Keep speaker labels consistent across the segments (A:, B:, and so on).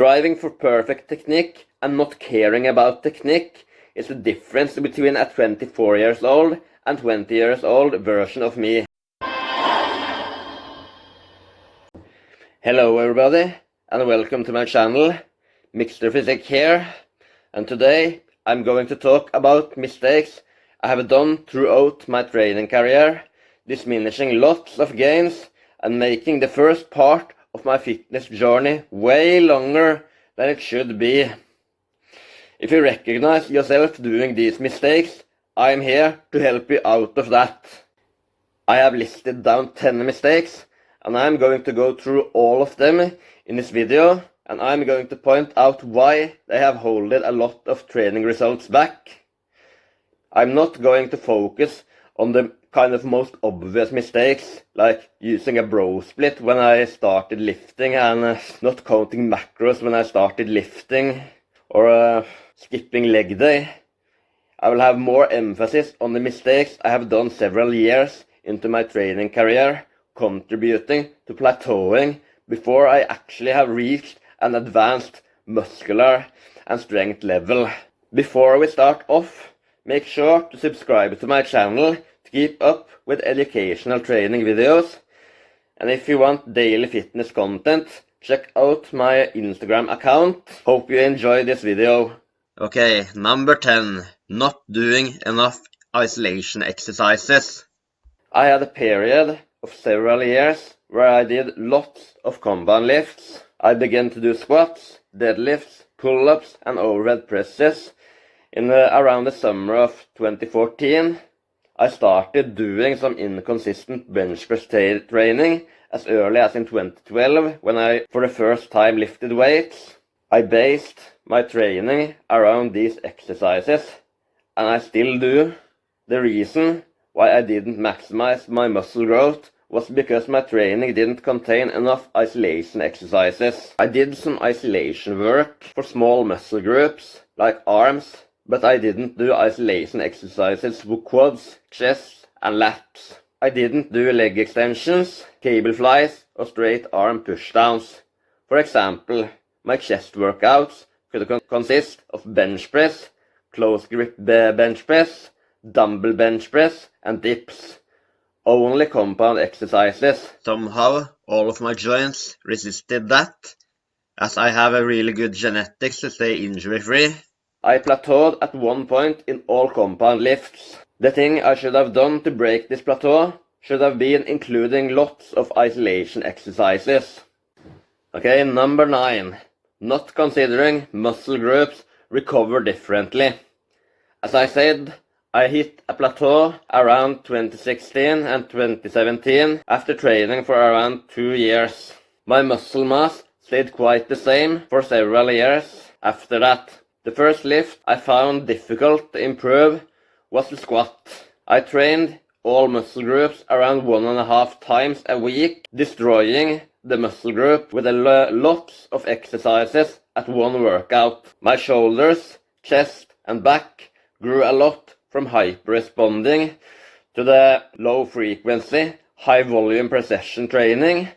A: Striving for perfect technique and not caring about technique is the difference between a 24 years old and 20 years old version of me. Hello everybody, and welcome to my channel, Mr. Physique here, and today I'm going to talk about mistakes I have done throughout my training career, diminishing lots of gains and making the first part of my fitness journey way longer than it should be. If you recognize yourself doing these mistakes, I'm here to help you out of that. I have listed down 10 mistakes, and I'm going to go through all of them in this video, and I'm going to point out why they have held a lot of training results back. I'm not going to focus on the kind of most obvious mistakes, like using a bro split when I started lifting and not counting macros when I started lifting, or skipping leg day. I will have more emphasis on the mistakes I have done several years into my training career, contributing to plateauing before I actually have reached an advanced muscular and strength level. Before we start off, make sure to subscribe to my channel to keep up with educational training videos. And if you want daily fitness content, check out my Instagram account. Hope you enjoy this video. Okay, number 10. Not doing enough isolation exercises. I had a period of several years where I did lots of compound lifts. I began to do squats, deadlifts, pull-ups and overhead presses in around the summer of 2014. I started doing some inconsistent bench press training as early as in 2012 when I for the first time lifted weights. I based my training around these exercises, and I still do. The reason why I didn't maximize my muscle growth was because my training didn't contain enough isolation exercises. I did some isolation work for small muscle groups, like arms, but I didn't do isolation exercises for quads, chest and lats. I didn't do leg extensions, cable flies or straight arm pushdowns. For example, my chest workouts could consist of bench press, close grip bench press, dumbbell bench press and dips. Only compound exercises. Somehow all of my joints resisted that, as I have a really good genetics to stay injury free. I plateaued at one point in all compound lifts. The thing I should have done to break this plateau should have been including lots of isolation exercises. Okay, number 9. Not considering muscle groups recover differently. As I said, I hit a plateau around 2016 and 2017 after training for around 2 years. My muscle mass stayed quite the same for several years after that. The first lift I found difficult to improve was the squat. I trained all muscle groups around 1.5 times a week, destroying the muscle group with lots of exercises at one workout. My shoulders, chest and back grew a lot from hyper-responding to the low-frequency, high-volume precision training,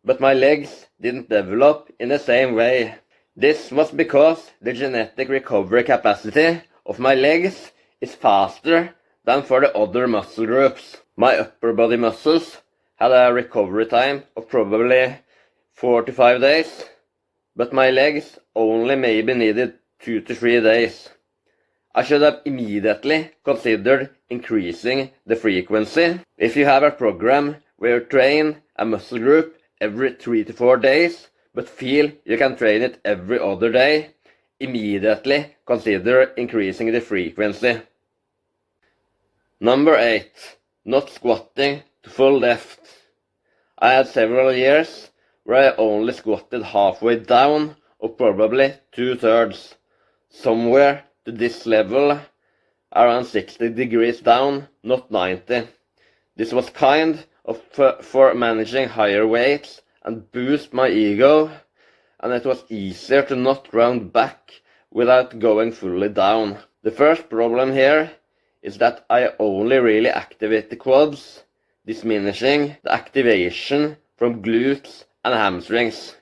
A: but my legs didn't develop in the same way. This was because the genetic recovery capacity of my legs is faster than for the other muscle groups. My upper body muscles had a recovery time of probably 4 to 5 days, but my legs only maybe needed 2 to 3 days. I should have immediately considered increasing the frequency. If you have a program where you train a muscle group every 3 to 4 days, but feel you can train it every other day, immediately consider increasing the frequency. Number 8. Not squatting to full depth. I had several years where I only squatted halfway down, or probably 2/3, somewhere to this level, around 60 degrees down, not 90. This was kind of for managing higher weights and boost my ego, and it was easier to not round back without going fully down. The first problem here is that I only really activate the quads, diminishing the activation from glutes and hamstrings.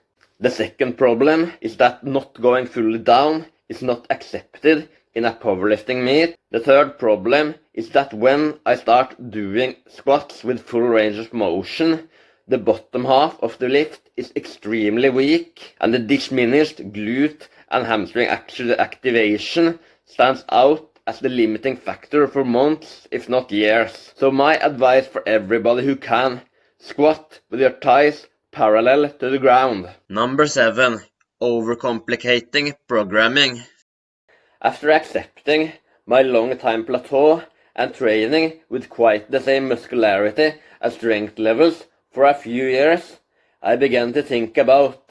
A: The second problem is that not going fully down is not accepted in a powerlifting meet. The third problem is that when I start doing squats with full range of motion, the bottom half of the lift is extremely weak, and the diminished glute and hamstring activation stands out as the limiting factor for months, if not years. So my advice for everybody who can: squat with your thighs parallel to the ground. Number 7. Overcomplicating programming. After accepting my long time plateau and training with quite the same muscularity and strength levels for a few years, I began to think about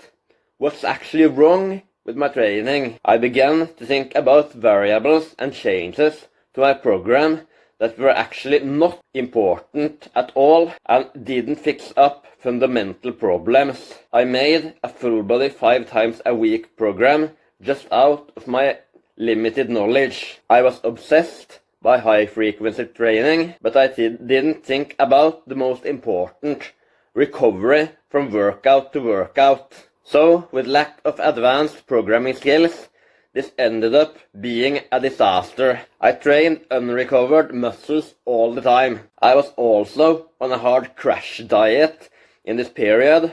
A: what's actually wrong with my training. I began to think about variables and changes to my program that were actually not important at all and didn't fix up fundamental problems. I made a full body 5 times a week program just out of my limited knowledge. I was obsessed by high frequency training, but I didn't think about the most important: recovery from workout to workout. So, with lack of advanced programming skills, this ended up being a disaster. I trained unrecovered muscles all the time. I was also on a hard crash diet in this period,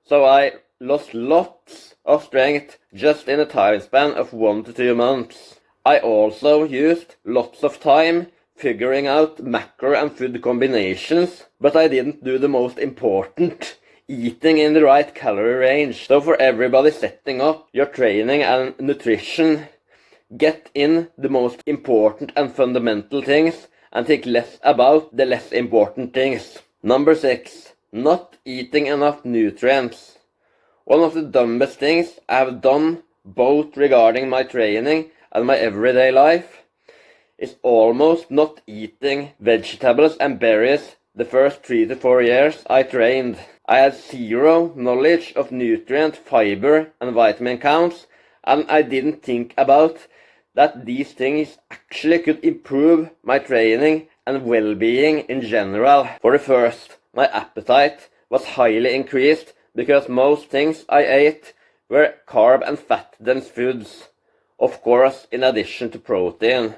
A: so I lost lots of strength just in a time span of 1 to 2 months. I also used lots of time figuring out macro and food combinations, but I didn't do the most important: eating in the right calorie range. So for everybody setting up your training and nutrition, get in the most important and fundamental things and think less about the less important things. Number 6. Not eating enough nutrients. One of the dumbest things I have done, both regarding my training and my everyday life, is almost not eating vegetables and berries the first 3 to 4 years I trained. I had zero knowledge of nutrient, fiber and vitamin counts, and I didn't think about that these things actually could improve my training and well-being in general. For the first, my appetite was highly increased because most things I ate were carb and fat-dense foods, of course in addition to protein.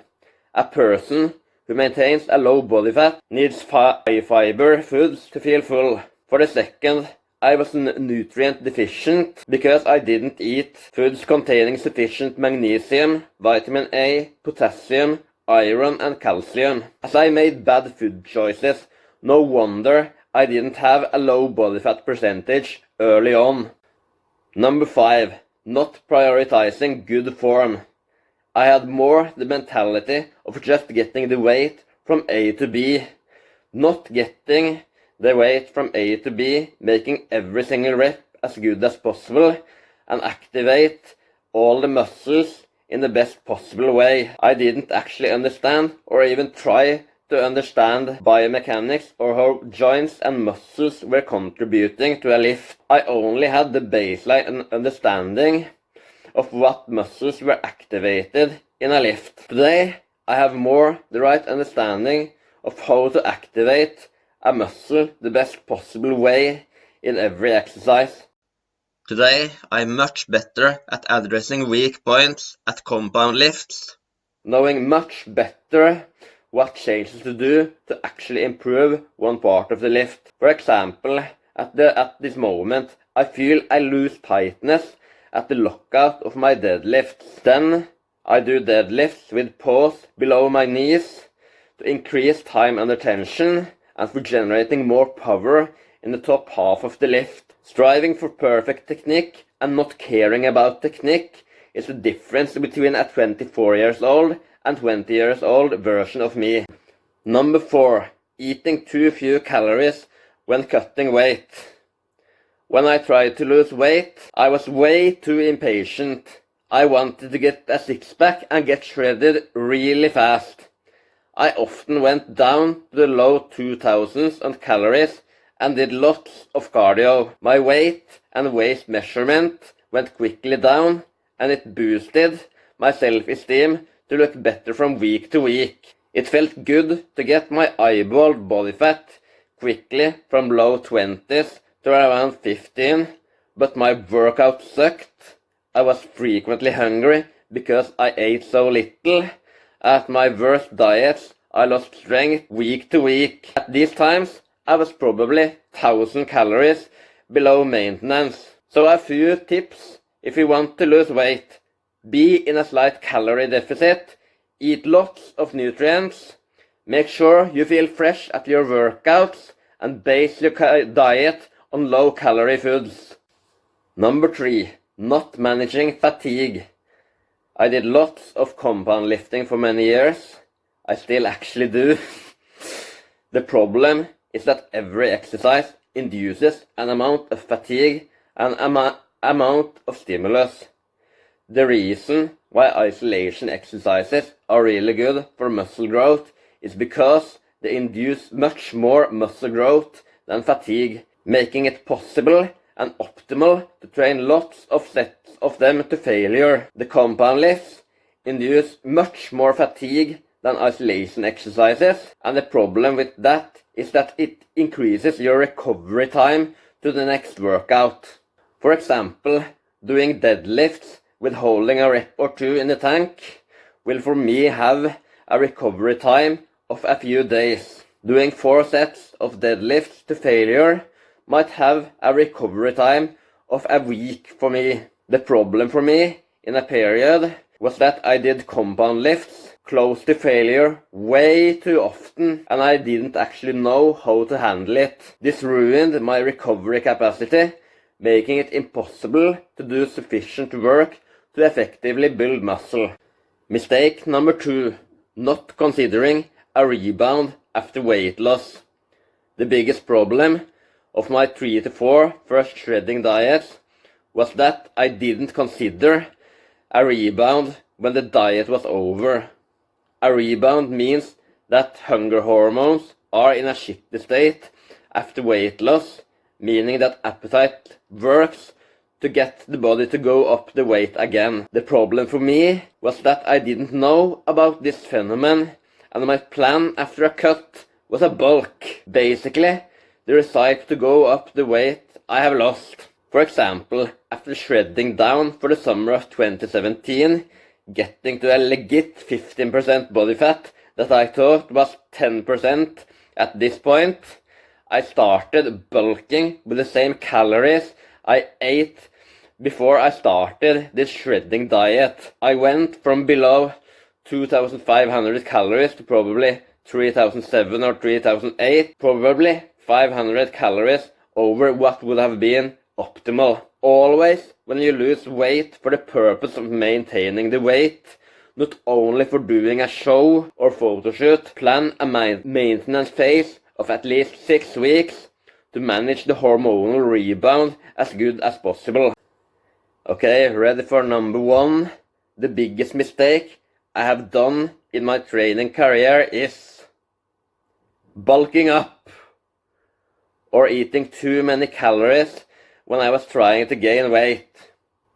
A: A person who maintains a low body fat needs high fiber foods to feel full. For the second, I was nutrient deficient because I didn't eat foods containing sufficient magnesium, vitamin A, potassium, iron and calcium. As I made bad food choices, no wonder I didn't have a low body fat percentage early on. Number 5. Not prioritizing good form. I had more the mentality of just getting the weight from A to B, not getting the weight from A to B, making every single rep as good as possible, and activate all the muscles in the best possible way. I didn't actually understand or even try to understand biomechanics or how joints and muscles were contributing to a lift. I only had the baseline understanding of what muscles were activated in a lift. Today, I have more the right understanding of how to activate a muscle the best possible way in every exercise. Today, I'm much better at addressing weak points at compound lifts, knowing much better what changes to do to actually improve one part of the lift. For example, at this moment, I feel I lose tightness at the lockout of my deadlifts. Then I do deadlifts with pause below my knees to increase time under tension and for generating more power in the top half of the lift. Striving for perfect technique and not caring about technique is the difference between a 24 years old and 20 years old version of me. Number 4. Eating too few calories when cutting weight. When I tried to lose weight, I was way too impatient. I wanted to get a six-pack and get shredded really fast. I often went down to the low 2000s on calories and did lots of cardio. My weight and waist measurement went quickly down, and it boosted my self-esteem to look better from week to week. It felt good to get my eyeballed body fat quickly from low 20s to around 15, but my workout sucked. I was frequently hungry because I ate so little. At my worst diets, I lost strength week to week. At these times, I was probably 1000 calories below maintenance. So a few tips if you want to lose weight. Be in a slight calorie deficit. Eat lots of nutrients. Make sure you feel fresh at your workouts and base your diet on low-calorie foods. Number 3. Not managing fatigue. I did lots of compound lifting for many years. I still actually do. The problem is that every exercise induces an amount of fatigue and an amount of stimulus. The reason why isolation exercises are really good for muscle growth is because they induce much more muscle growth than fatigue, making it possible and optimal to train lots of sets of them to failure. The compound lifts induce much more fatigue than isolation exercises, and the problem with that is that it increases your recovery time to the next workout. For example, doing deadlifts with holding a rep or two in the tank will for me have a recovery time of a few days. Doing 4 sets of deadlifts to failure might have a recovery time of a week for me. The problem for me in a period was that I did compound lifts close to failure way too often, and I didn't actually know how to handle it. This ruined my recovery capacity, making it impossible to do sufficient work to effectively build muscle. Mistake number 2. Not considering a rebound after weight loss. The biggest problem of my 3 to 4 first shredding diets was that I didn't consider a rebound when the diet was over. A rebound means that hunger hormones are in a shifty state after weight loss, meaning that appetite works to get the body to go up the weight again. The problem for me was that I didn't know about this phenomenon, and my plan after a cut was a bulk. Basically, the recipe to go up the weight I have lost. For example, after shredding down for the summer of 2017, getting to a legit 15% body fat that I thought was 10% at this point, I started bulking with the same calories I ate before I started this shredding diet. I went from below 2,500 calories to probably 3,007 or 3,008, probably 500 calories over what would have been optimal. Always, when you lose weight for the purpose of maintaining the weight, not only for doing a show or photo shoot, plan a maintenance phase of at least 6 weeks to manage the hormonal rebound as good as possible. Okay, ready for number 1. The biggest mistake I have done in my training career is bulking up or eating too many calories when I was trying to gain weight.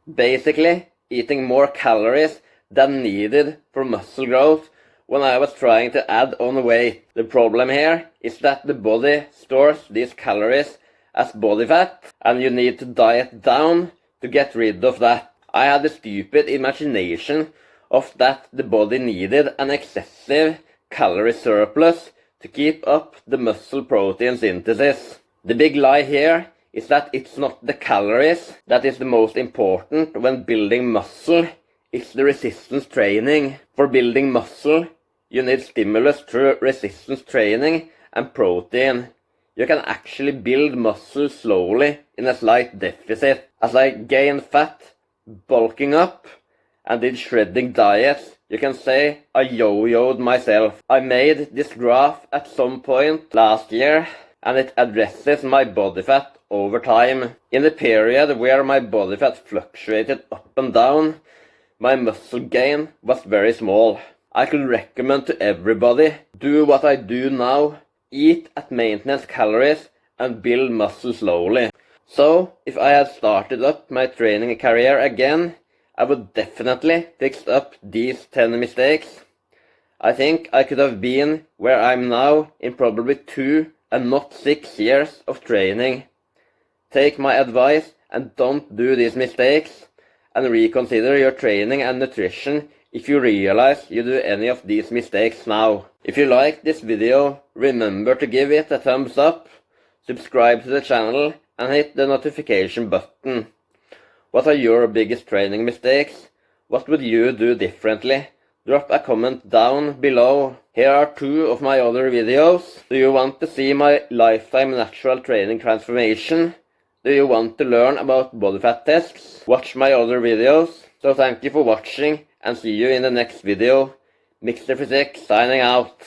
A: Basically, eating more calories than needed for muscle growth when I was trying to add on weight. The problem here is that the body stores these calories as body fat, and you need to diet down to get rid of that. I had the stupid imagination of that the body needed an excessive calorie surplus to keep up the muscle protein synthesis. The big lie here is that it's not the calories that is the most important when building muscle, it's the resistance training. For building muscle, you need stimulus through resistance training and protein. You can actually build muscle slowly in a slight deficit. As I gained fat, bulking up, and did shredding diets, you can say I yo-yoed myself. I made this graph at some point last year, and it addresses my body fat over time. In the period where my body fat fluctuated up and down, my muscle gain was very small. I could recommend to everybody, do what I do now, eat at maintenance calories and build muscle slowly. So, if I had started up my training career again, I would definitely fix up these 10 mistakes. I think I could have been where I'm now in probably 2 and not 6 years of training. Take my advice and don't do these mistakes, and reconsider your training and nutrition if you realize you do any of these mistakes now. If you like this video, remember to give it a thumbs up, subscribe to the channel, and hit the notification button. What are your biggest training mistakes? What would you do differently? Drop a comment down below. Here are 2 of my other videos. Do you want to see my lifetime natural training transformation? Do you want to learn about body fat tests? Watch my other videos. So thank you for watching and see you in the next video. Mr. Physique signing out.